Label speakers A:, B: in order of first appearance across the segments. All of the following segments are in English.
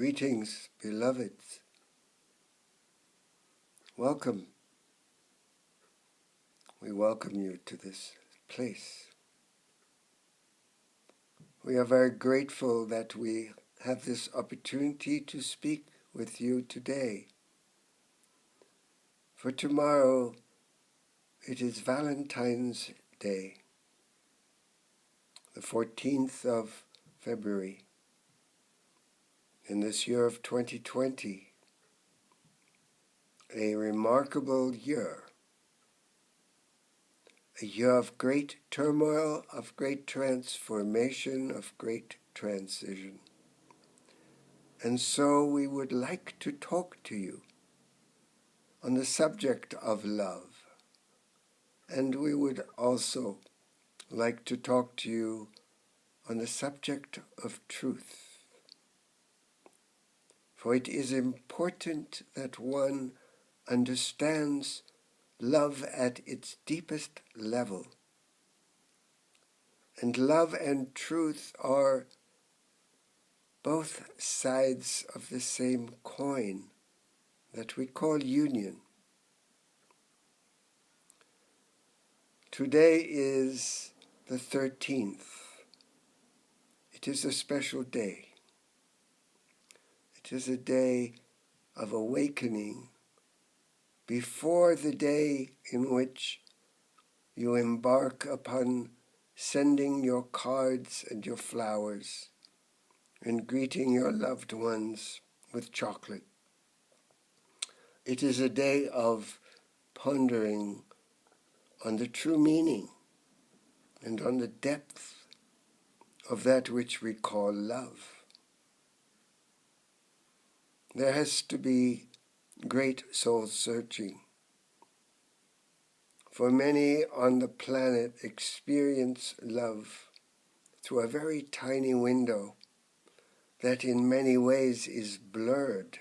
A: Greetings, beloveds. Welcome. We welcome you to this place. We are very grateful that we have this opportunity to speak with you today. For tomorrow, it is Valentine's Day, the 14th of February, in this year of 2020, a remarkable year. A year of great turmoil, of great transformation, of great transition. And so we would like to talk to you on the subject of love. And we would also like to talk to you on the subject of truth. For it is important that one understands love at its deepest level. And love and truth are both sides of the same coin that we call union. Today is the 13th. It is a special day. It is a day of awakening before the day in which you embark upon sending your cards and your flowers and greeting your loved ones with chocolate. It is a day of pondering on the true meaning and on the depth of that which we call love. There has to be great soul searching. For many on the planet experience love through a very tiny window that in many ways is blurred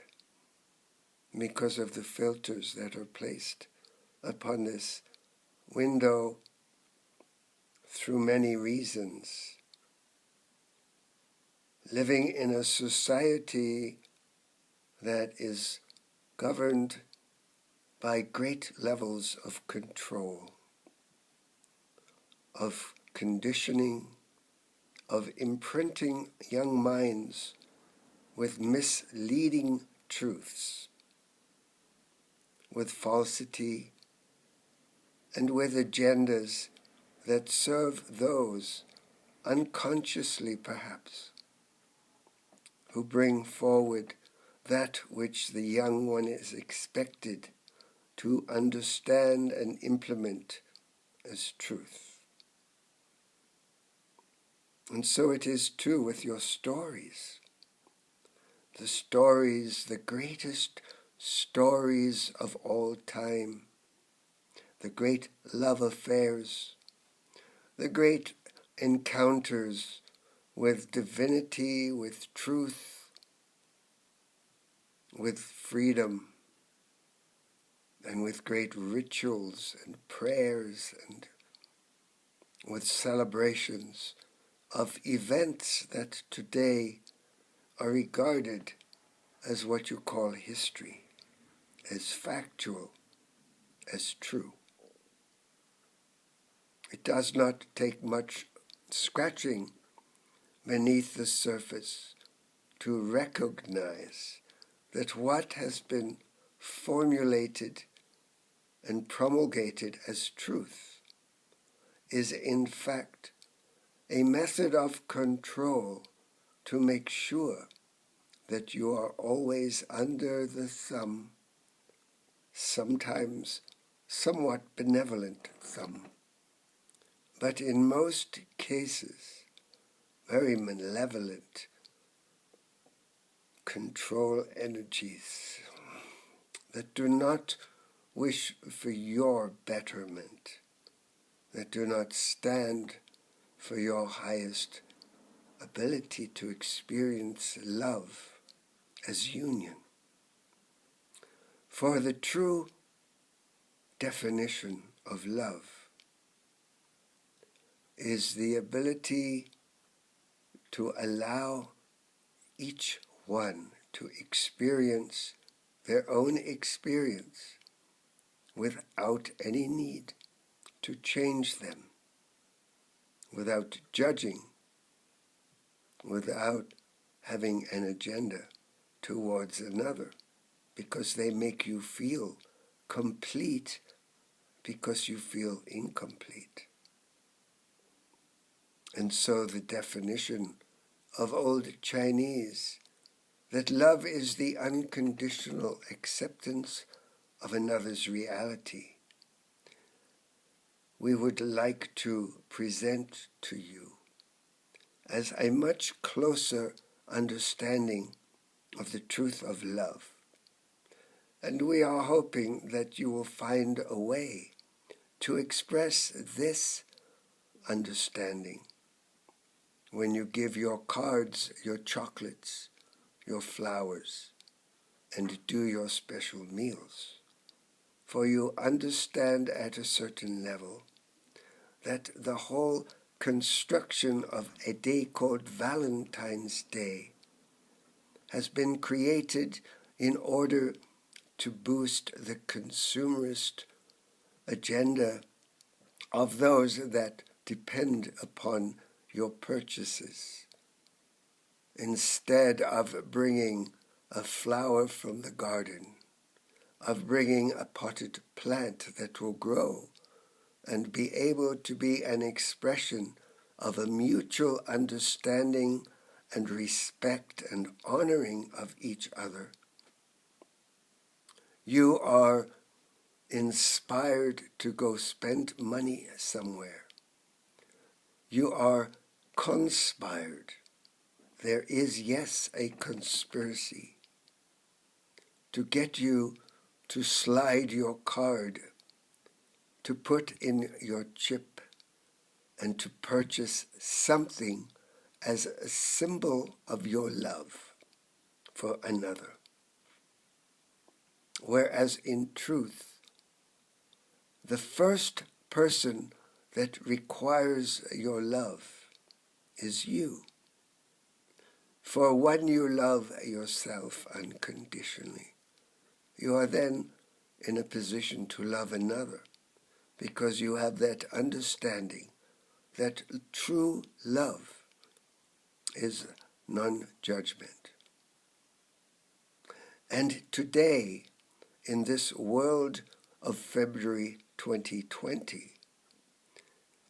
A: because of the filters that are placed upon this window through many reasons. Living in a society that is governed by great levels of control, of conditioning, of imprinting young minds with misleading truths, with falsity, and with agendas that serve those, unconsciously perhaps, who bring forward that which the young one is expected to understand and implement as truth. And so it is too with your stories. The stories, the greatest stories of all time, the great love affairs, the great encounters with divinity, with truth, with freedom, and with great rituals and prayers and with celebrations of events that today are regarded as what you call history, as factual, as true. It does not take much scratching beneath the surface to recognize that what has been formulated and promulgated as truth is in fact a method of control to make sure that you are always under the thumb, sometimes somewhat benevolent thumb, but in most cases very malevolent control energies that do not wish for your betterment, that do not stand for your highest ability to experience love as union. For the true definition of love is the ability to allow each one to experience their own experience without any need to change them, without judging, without having an agenda towards another, because they make you feel complete because you feel incomplete. And so the definition of old Chinese, that love is the unconditional acceptance of another's reality, we would like to present to you as a much closer understanding of the truth of love. And we are hoping that you will find a way to express this understanding when you give your cards, your chocolates, your flowers, and do your special meals. For you understand at a certain level that the whole construction of a day called Valentine's Day has been created in order to boost the consumerist agenda of those that depend upon your purchases, instead of bringing a flower from the garden, of bringing a potted plant that will grow and be able to be an expression of a mutual understanding and respect and honoring of each other. You are inspired to go spend money somewhere. You are conspired. There is, yes, a conspiracy to get you to slide your card, to put in your chip, and to purchase something as a symbol of your love for another. Whereas in truth, the first person that requires your love is you. For when you love yourself unconditionally, you are then in a position to love another, because you have that understanding that true love is non-judgment. And today, in this world of February 2020,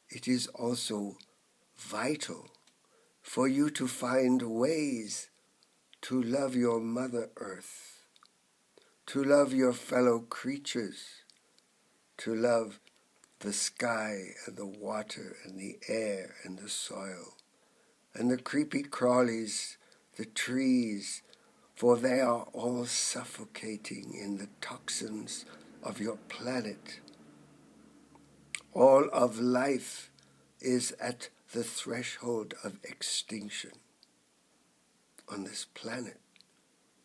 A: it is also vital for you to find ways to love your Mother Earth, to love your fellow creatures, to love the sky and the water and the air and the soil, and the creepy crawlies, the trees, for they are all suffocating in the toxins of your planet. All of life is at the threshold of extinction on this planet.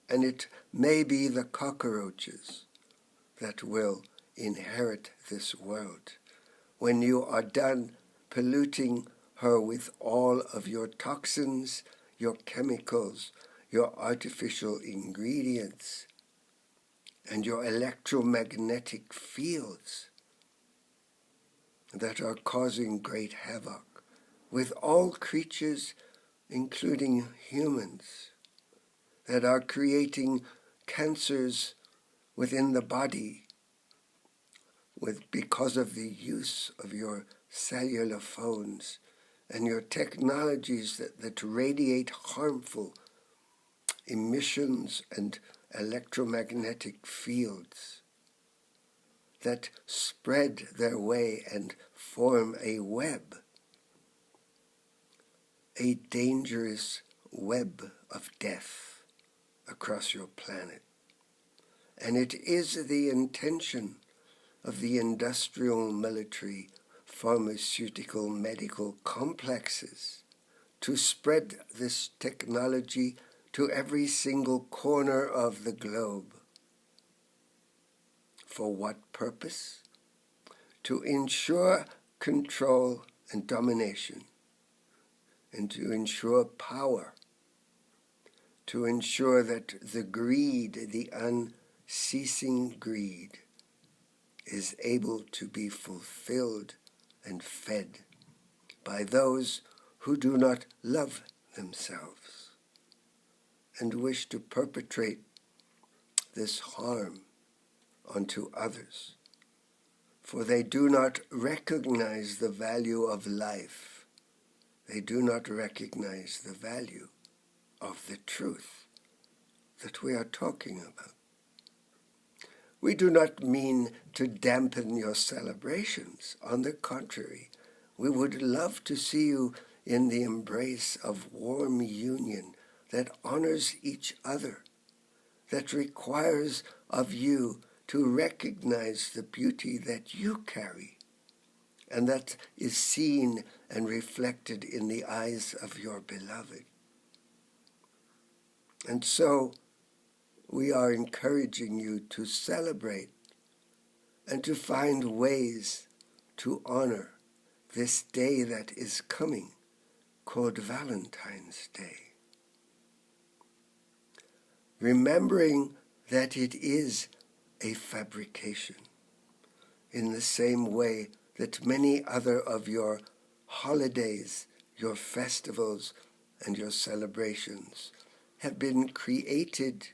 A: And it may be the cockroaches that will inherit this world when you are done polluting her with all of your toxins, your chemicals, your artificial ingredients, and your electromagnetic fields that are causing great havoc with all creatures, including humans, that are creating cancers within the body because of the use of your cellular phones and your technologies that radiate harmful emissions and electromagnetic fields that spread their way and form a web, a dangerous web of death across your planet. And it is the intention of the industrial, military, pharmaceutical, medical complexes to spread this technology to every single corner of the globe. For what purpose? To ensure control and domination, and to ensure power, to ensure that the greed, the unceasing greed, is able to be fulfilled and fed by those who do not love themselves and wish to perpetrate this harm onto others, for they do not recognize the value of life. They do not recognize the value of the truth that we are talking about. We do not mean to dampen your celebrations. On the contrary, we would love to see you in the embrace of warm union that honors each other, that requires of you to recognize the beauty that you carry, and that is seen and reflected in the eyes of your beloved. And so, we are encouraging you to celebrate and to find ways to honor this day that is coming, called Valentine's Day. Remembering that it is a fabrication, in the same way that many other of your holidays, your festivals, and your celebrations have been created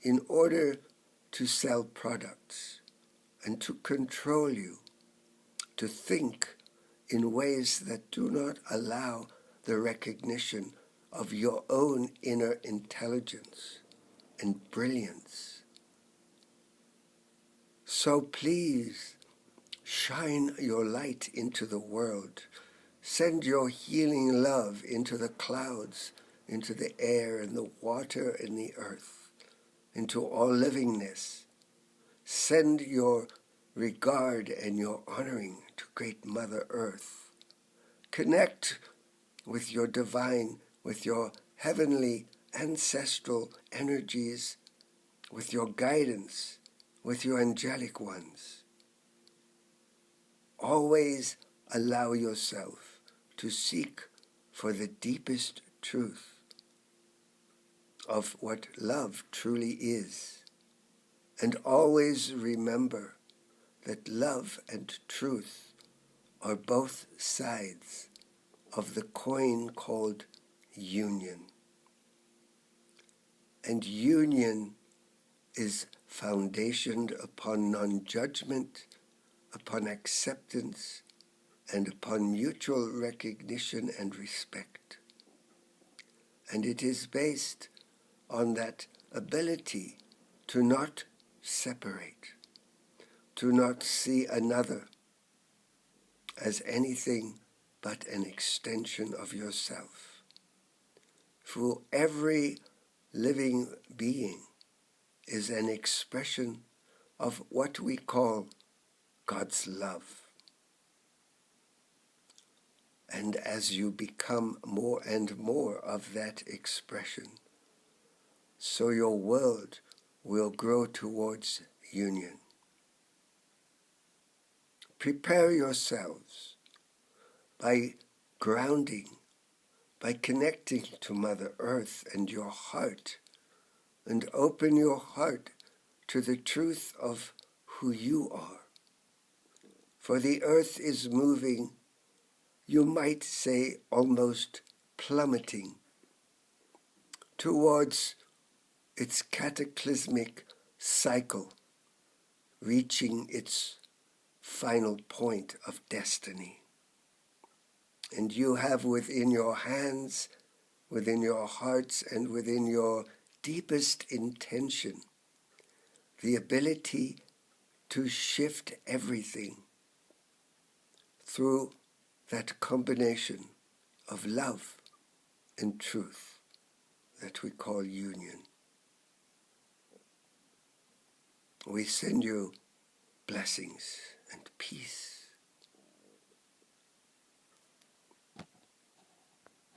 A: in order to sell products and to control you, to think in ways that do not allow the recognition of your own inner intelligence and brilliance. So please, shine your light into the world. Send your healing love into the clouds, into the air and the water and the earth, into all livingness. Send your regard and your honoring to Great Mother Earth. Connect with your divine, with your heavenly ancestral energies, with your guidance, with your angelic ones. Always allow yourself to seek for the deepest truth of what love truly is. And always remember that love and truth are both sides of the coin called union. And union is foundationed upon non-judgment, upon acceptance, and upon mutual recognition and respect. And it is based on that ability to not separate, to not see another as anything but an extension of yourself. For every living being is an expression of what we call God's love. And as you become more and more of that expression, so your world will grow towards union. Prepare yourselves by grounding, by connecting to Mother Earth and your heart, and open your heart to the truth of who you are. For the earth is moving, you might say almost plummeting, towards its cataclysmic cycle, reaching its final point of destiny. And you have within your hands, within your hearts, and within your deepest intention, the ability to shift everything through that combination of love and truth that we call union. We send you blessings and peace.